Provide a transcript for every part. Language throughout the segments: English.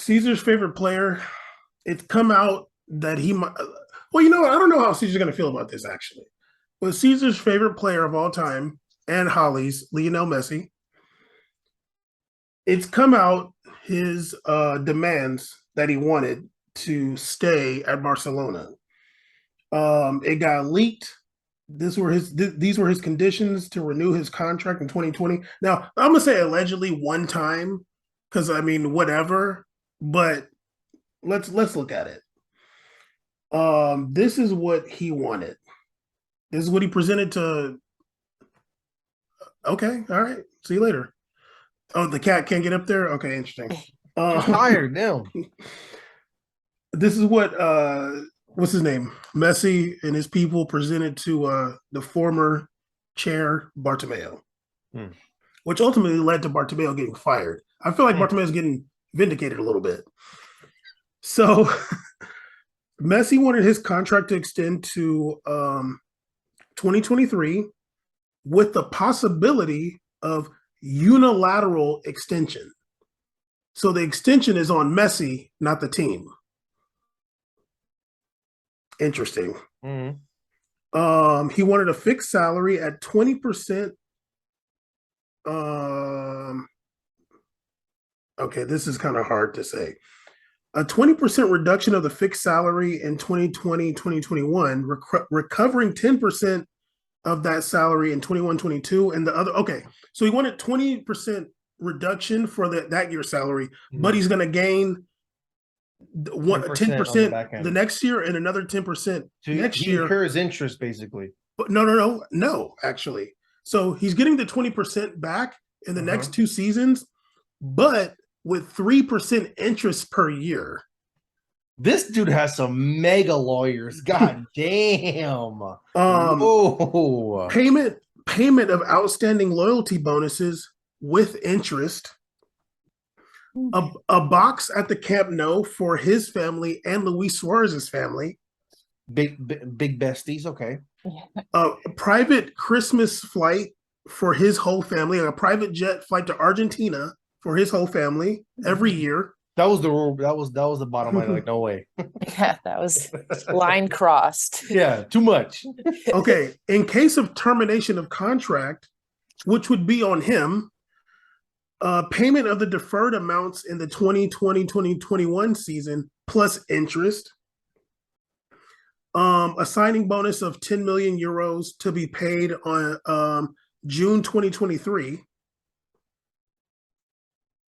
Caesar's favorite player. It's come out that he might. Well, you know what? I don't know how Caesar's going to feel about this actually. But Caesar's favorite player of all time and Holly's, Lionel Messi, it's come out his demands that he wanted to stay at Barcelona. It got leaked. These were his conditions to renew his contract in 2020. Now I'm gonna say allegedly one time because I mean whatever, but let's look at it. This is what he wanted. This is what he presented to. Okay, all right. See you later. Oh, the cat can't get up there. Okay, interesting. She's tired now. This is what what's his name? Messi and his people presented to the former chair Bartomeu, Hmm. which ultimately led to Bartomeu getting fired. I feel like Hmm. Bartomeu's getting vindicated a little bit. So Messi wanted his contract to extend to 2023 with the possibility of unilateral extension. So the extension is on Messi, not the team. Interesting. Hmm. He wanted a fixed salary at 20%. Um, okay, this is kind of hard to say. A 20% reduction of the fixed salary in 2020, 2021, recovering 10% of that salary in 21, 22, and the other. Okay, so he wanted 20% reduction for that year's salary, but Hmm. he's going to gain ten 10% on the percent back the end. next year and another 10% So next he year. incurs interest basically. But no, actually. So he's getting the 20% back in the Uh-huh. next 2 seasons, but with 3% interest per year. This dude has some mega lawyers. God damn. um Whoa. payment payment of outstanding loyalty bonuses with interest, a box at the Camp Nou for his family and Luis Suarez's family, Big besties. Okay. a private Christmas flight for his whole family, a private jet flight to Argentina for his whole family every year. That was the rule. That was the bottom line. Like, no way. Yeah, that was line crossed. Yeah, too much. Okay, in case of termination of contract, which would be on him, payment of the deferred amounts in the 2020-2021 season plus interest, a signing bonus of 10 million euros to be paid on June 2023.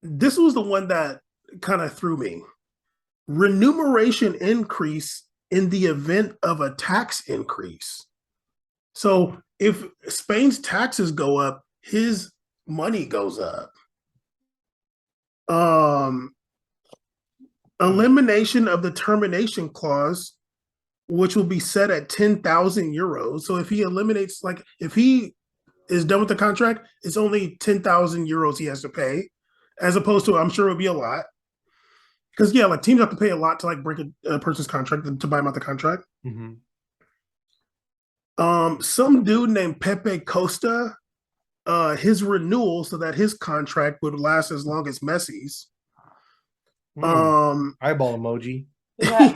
This was the one that kind of threw me. Remuneration increase in the event of a tax increase. So if Spain's taxes go up, his money goes up. Um, Elimination of the termination clause, which will be set at 10,000 euros. So if he eliminates, like, if he is done with the contract, it's only 10,000 euros he has to pay, as opposed to, I'm sure it would be a lot. Because, yeah, like teams have to pay a lot to like break a person's contract to buy him out the contract. Mm-hmm. Some dude named Pepe Costa, his renewal so that his contract would last as long as Messi's. Um, Eyeball emoji. Yeah.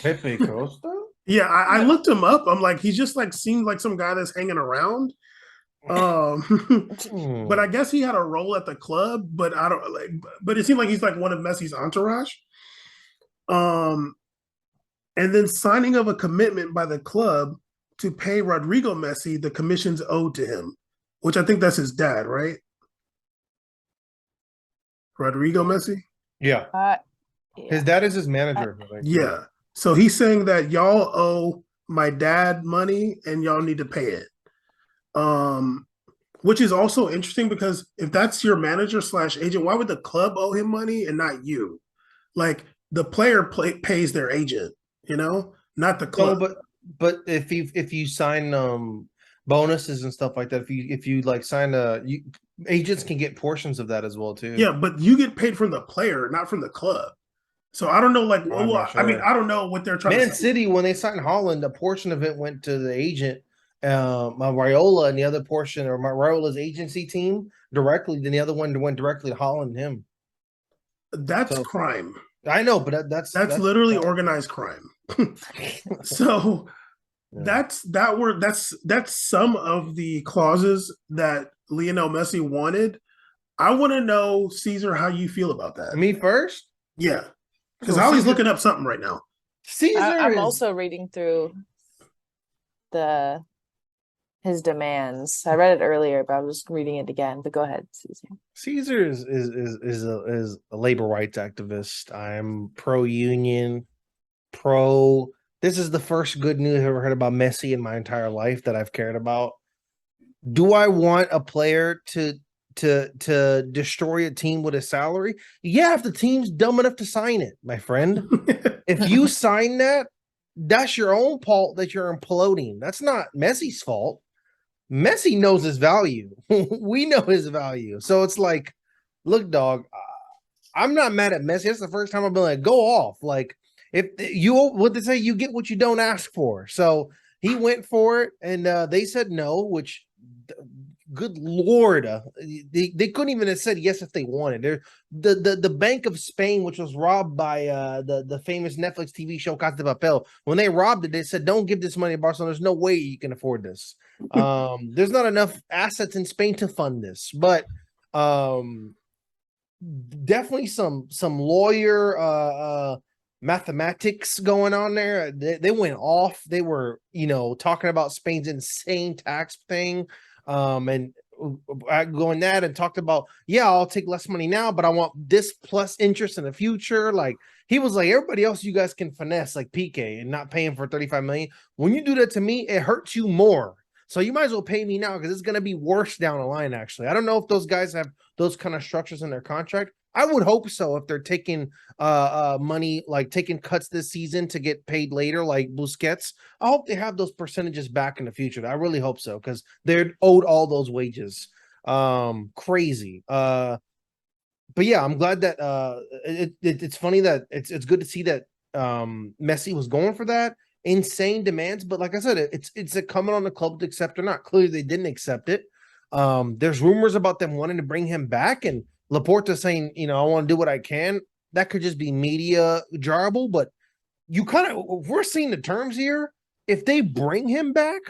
Pepe Costa? yeah, I looked him up. I'm like, he just like seemed like some guy that's hanging around. But I guess he had a role at the club, but I don't like. But it seemed like he's like one of Messi's entourage. Um, and then signing of a commitment by the club to pay Rodrigo Messi the commissions owed to him, which I think that's his dad, right? Rodrigo Messi. Yeah. His Yeah. dad is his manager. Yeah. So he's saying that y'all owe my dad money and y'all need to pay it. Um, which is also interesting because if that's your manager slash agent, why would the club owe him money and not you? Like the player pays their agent, not the No, club. but if you sign bonuses and stuff like that, if you like sign agents can get portions of that as well too. Yeah, but you get paid from the player, not from the club. So I don't know. Like, I'm not I mean, sure. I don't know what they're trying to Man say. City, when they signed Holland, a portion of it went to the agent, Raiola, and the other portion, or Raiola's agency team directly. Then the other one went directly to Holland and him. That's So crime. I know, but That's literally organized crime. So yeah. that's some of the clauses that Lionel Messi wanted. I want to know, Caesar, how you feel about that. Me first. Yeah, because So Holly's Caesar, looking up something right now. Caesar I'm is also reading through the his demands. I read it earlier, but I was reading it again. But go ahead, Susan. Caesar is a labor rights activist. I'm pro union, pro. This is the first good news I've ever heard about Messi in my entire life that I've cared about. Do I want a player to destroy a team with a salary? Yeah, if the team's dumb enough to sign it, my friend. If you sign that, that's your own fault that you're imploding. That's not Messi's fault. Messi knows his value. We know his value. So it's like, look, dog, I'm not mad at Messi. That's the first time I've been like, go off. Like, if you what they say, you get what you don't ask for. So he went for it, and they said no, which good lord, they couldn't even have said yes if they wanted. The Bank of Spain, which was robbed by the famous Netflix TV show Casa de Papel, when they robbed it, they said, don't give this money to Barcelona. There's no way you can afford this. There's not enough assets in Spain to fund this, but definitely some lawyer mathematics going on there. They went off. They were, talking about Spain's insane tax thing. And going that and talked about, yeah, I'll take less money now, but I want this plus interest in the future. Like, he was like, everybody else you guys can finesse like PK and not paying for 35 million. When you do that to me, it hurts you more. So you might as well pay me now because it's going to be worse down the line. Actually, I don't know if those guys have those kind of structures in their contract. I would hope so if they're taking money, like taking cuts this season to get paid later, like Busquets. I hope they have those percentages back in the future. I really hope so because they're owed all those wages. Crazy. But yeah, I'm glad that it's funny that it's good to see that Messi was going for that insane demands. But like I said, it's a coming on the club to accept or not. Clearly, they didn't accept it. There's rumors about them wanting to bring him back, and Laporta saying, I want to do what I can. That could just be media jarble, but you kind of, we're seeing the terms here. If they bring him back,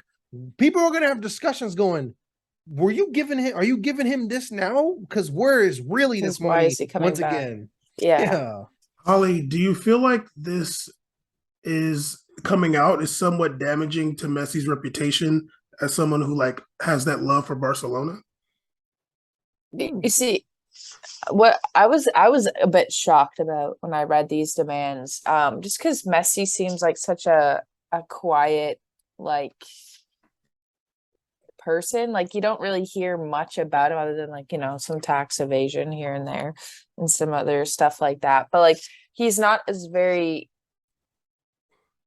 people are going to have discussions going, are you giving him this now? Because where is really this Why money is he coming once back? again? Yeah. Yeah. Holly, do you feel like this is coming out is somewhat damaging to Messi's reputation as someone who like has that love for Barcelona? You see, what I was a bit shocked about when I read these demands, just because Messi seems like such a quiet, like, person. Like, you don't really hear much about him other than, like, some tax evasion here and there and some other stuff like that. But like, he's not as very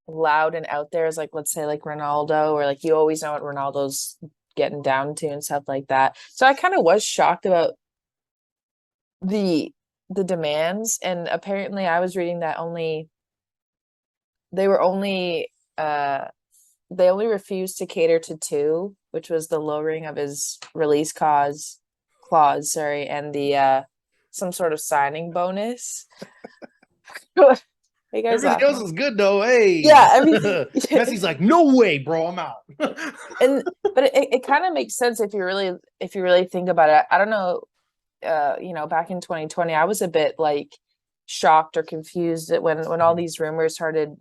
loud and out there as, like, let's say like Ronaldo, or like you always know what Ronaldo's getting down to and stuff like that. So I kind of was shocked about the demands. And apparently I was reading that they were only they only refused to cater to two, which was the lowering of his release clause, sorry, and the some sort of signing bonus. Hey guys, Everything else is good though. Hey, yeah, everything. Messi's like, no way, bro, I'm out. And but it kind of makes sense if you really think about it. I don't know, back in 2020, I was a bit like shocked or confused when all these rumors started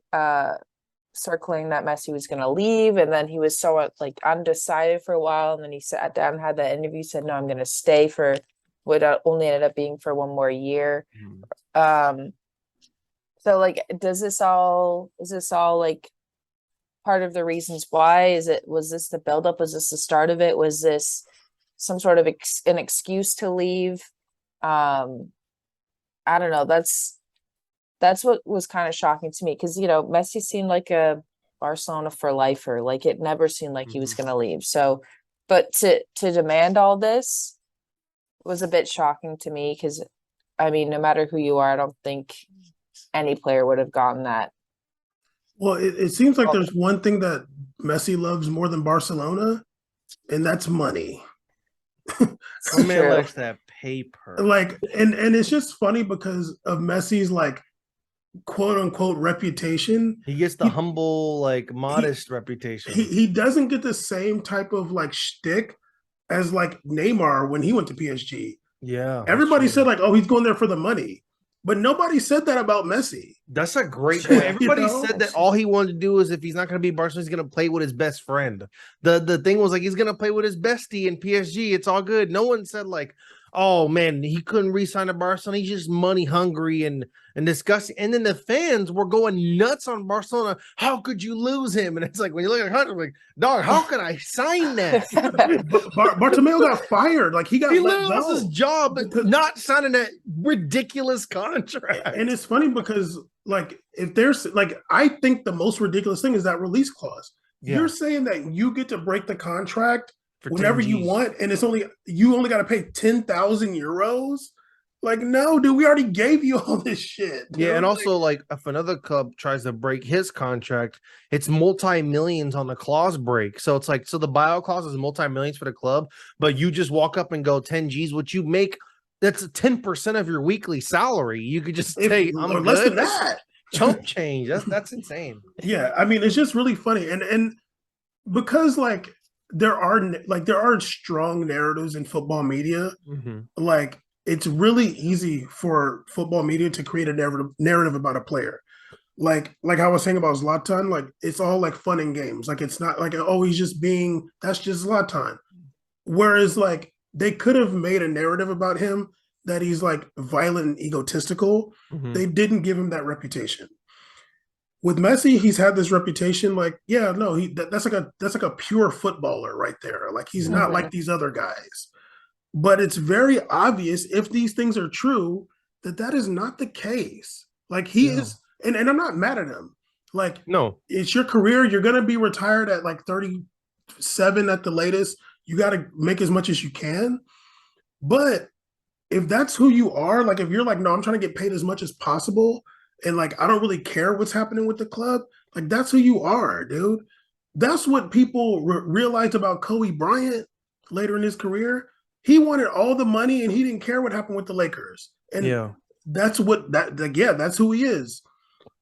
circling that Messi was going to leave, and then he was so like undecided for a while, and then he sat down and had that interview, said, no, I'm going to stay for what only ended up being for one more year. So like, is this all like part of the reasons why? Was this the buildup? Was this the start of it? Was this some sort of an excuse to leave? I don't know. That's what was kind of shocking to me, because Messi seemed like a Barcelona for lifer. Like, it never seemed like he was going to leave. So, but to demand all this was a bit shocking to me, because I mean, no matter who you are, I don't think any player would have gotten that. Well, it seems like there's one thing that Messi loves more than Barcelona, and that's money. My man True. likes that paper. Like, and it's just funny because of Messi's like quote unquote reputation. He gets the He humble, like he modest reputation. he doesn't get the same type of like shtick as like Neymar when he went to PSG. Yeah, that's Everybody true. said like, oh, he's going there for the money, but nobody said that about Messi. That's a great point. You Everybody know? said that all he wanted to do is if he's not going to be Barcelona, he's going to play with his best friend. The thing was like he's going to play with his bestie in PSG. It's all good. No one said like, oh man, he couldn't re-sign to Barcelona. He's just money hungry and disgusting. And then the fans were going nuts on Barcelona. How could you lose him? And it's like when you look at Hunter, like, dog, how can I sign that? Bartomeu got fired. Like he got He let literally lost his go job because, not signing that ridiculous contract. and it's funny because like if there's like I think the most ridiculous thing is that release clause. Yeah. You're saying that you get to break the contract For whenever 10 you Gs. want, and it's only you only got to pay 10,000 euros. Like, no, dude, we already gave you all this shit. Dude. Yeah, and also like if another club tries to break his contract, it's multi-millions on the clause break. So it's like so the buyout clause is multi-millions for the club, but you just walk up and go 10 G's, what you make that's 10% of your weekly salary. You could just say, I'm or less than good. that. Chump change. That's insane. Yeah, I mean, it's just really funny, and because like there are strong narratives in football media. Mm-hmm. Like it's really easy for football media to create a narrative about a player. Like I was saying about Zlatan, like it's all like fun and games. Like it's not like oh he's just being that's just Zlatan. Whereas like they could have made a narrative about him that he's like violent and egotistical. Mm-hmm. They didn't give him that reputation. With Messi, he's had this reputation like, yeah, no, that's like a pure footballer right there. Like he's not like these other guys. But it's very obvious if these things are true that that is not the case. Like he is, and I'm not mad at him. Like No, it's your career. You're gonna be retired at like 37 at the latest. You got to make as much as you can. But if that's who you are, like if you're like, no, I'm trying to get paid as much as possible, and like I don't really care what's happening with the club, like that's who you are, dude. That's what people realized about Kobe Bryant later in his career. He wanted all the money and he didn't care what happened with the Lakers. And that's what that like, yeah, that's who he is.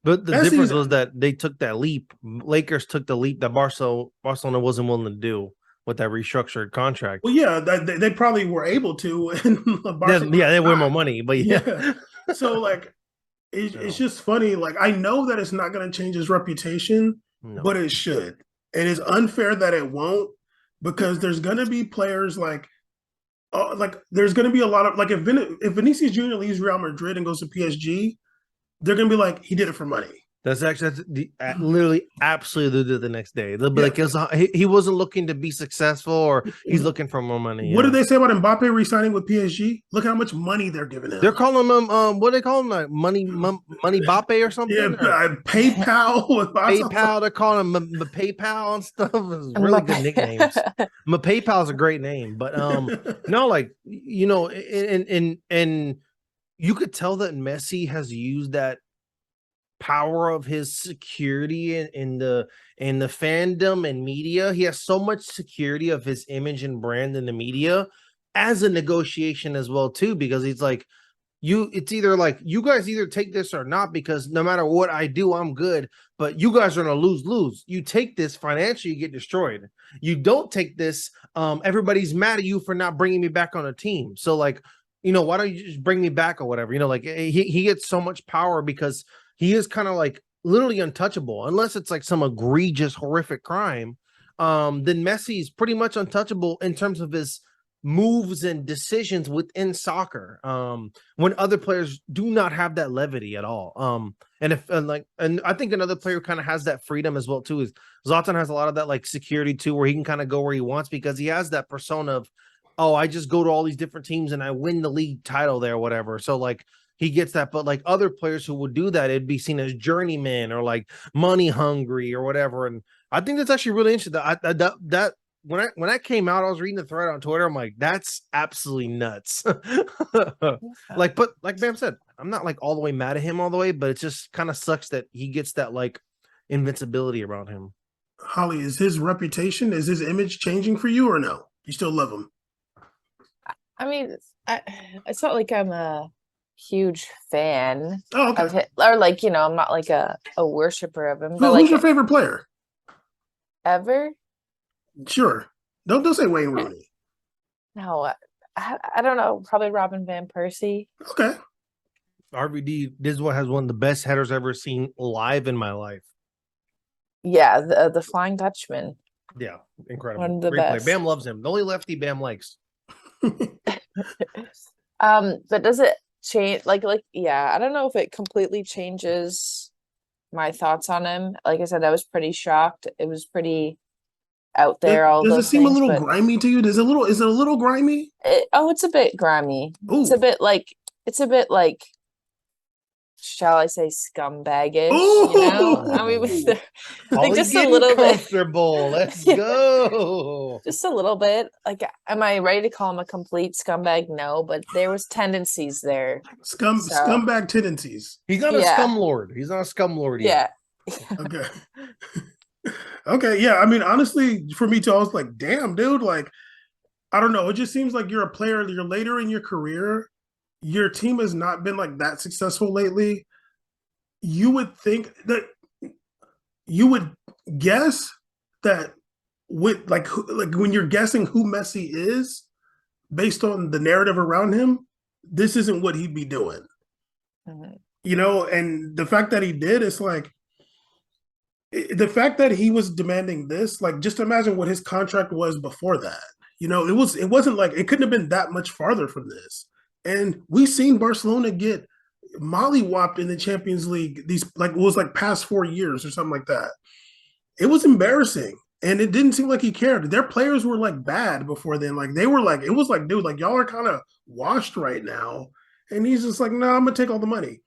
But the Messi's, difference was that they took that leap. Lakers took the leap that Barcelona wasn't willing to do with that restructured contract. well, yeah, they probably were able to, and They win more money, but yeah. So like, it's just funny. Like I know that it's not going to change his reputation, but it should. It is unfair that it won't because there's going to be players like there's going to be a lot of like if Vinicius Jr. leaves Real Madrid and goes to PSG, they're going to be like he did it for money. That's literally absolutely the next day. They'll be like, he wasn't looking to be successful or he's looking for more money. What did they say about Mbappe re-signing with PSG? Look how much money they're giving him. They're calling him what do they call him? Like money Mbappe or something? Yeah, PayPal. PayPal. They're calling him PayPal and stuff. It's really good nicknames. PayPal is a great name, but no, like you know, and you could tell that Messi has used that power of his security in the fandom and media. He has so much security of his image and brand in the media as a negotiation as well too, because he's like it's either like you guys either take this or not, because no matter what I do I'm good, but you guys are gonna lose. You take this financially, you get destroyed. You don't take this, everybody's mad at you for not bringing me back on a team. So like, you know, why don't you just bring me back or whatever, you know, like he gets so much power because he is kind of like literally untouchable unless it's like some egregious, horrific crime. Then Messi is pretty much untouchable in terms of his moves and decisions within soccer. When other players do not have that levity at all. And I think another player who kind of has that freedom as well too is Zlatan has a lot of that like security too, where he can kind of go where he wants because he has that persona of, oh, I just go to all these different teams and I win the league title there or whatever. So like, he gets that, but like other players who would do that, it'd be seen as journeyman or like money hungry or whatever. And I think that's actually really interesting. That when I came out, I was reading the thread on Twitter. I'm like, that's absolutely nuts. Like, but like Bam said, I'm not like all the way mad at him all the way, but it just kind of sucks that he gets that like invincibility around him. Holly, is his reputation, is his image changing for you or no? You still love him? I mean, I, it's not like I'm a huge fan Oh, of okay. him, or like, I'm not like a worshiper of him, but Who's like your favorite player? ever, Sure. Don't say Wayne Rooney. no, I don't know, probably Robin Van Persie. Okay. RVD, this is what has one of the best headers I've ever seen live in my life. Yeah, the Flying Dutchman, Yeah, incredible. one of the Great play. best. Bam loves him. The only lefty Bam likes. But does it change yeah, I don't know if it completely changes my thoughts on him. Like I said, I was pretty shocked. It was pretty out there, all Does it those seem a things, little but grimy to you? Is it a little grimy? it's a bit grimy. It's a Ooh. bit like it's a bit like shall I say scumbagish, I mean Ooh. like Ollie just a getting little bit. comfortable. Let's Yeah, go. just a little bit. Like, am I ready to call him a complete scumbag? No, but there was tendencies there. So Scumbag tendencies. He's not a yeah, scum lord. He's not a scum lord yet. yeah. Okay. Okay. Yeah. I mean, honestly, for me too, I was like, damn, dude, like, I don't know. It just seems like you're a player, you're later in your career. Your team has not been like that successful lately. You would think that you would guess that with like when you're guessing who Messi is based on the narrative around him, this isn't what he'd be doing. Mhm. And the fact that he did, it's like the fact that he was demanding this, like just imagine what his contract was before that. It wasn't like it couldn't have been that much farther from this. And we seen Barcelona get mollywopped in the Champions League these like it was like past 4 years or something like that. It was embarrassing. And it didn't seem like he cared. Their players were like bad before then. Like they were like, it was like, dude, like y'all are kind of washed right now. And he's just like, no, I'm gonna take all the money.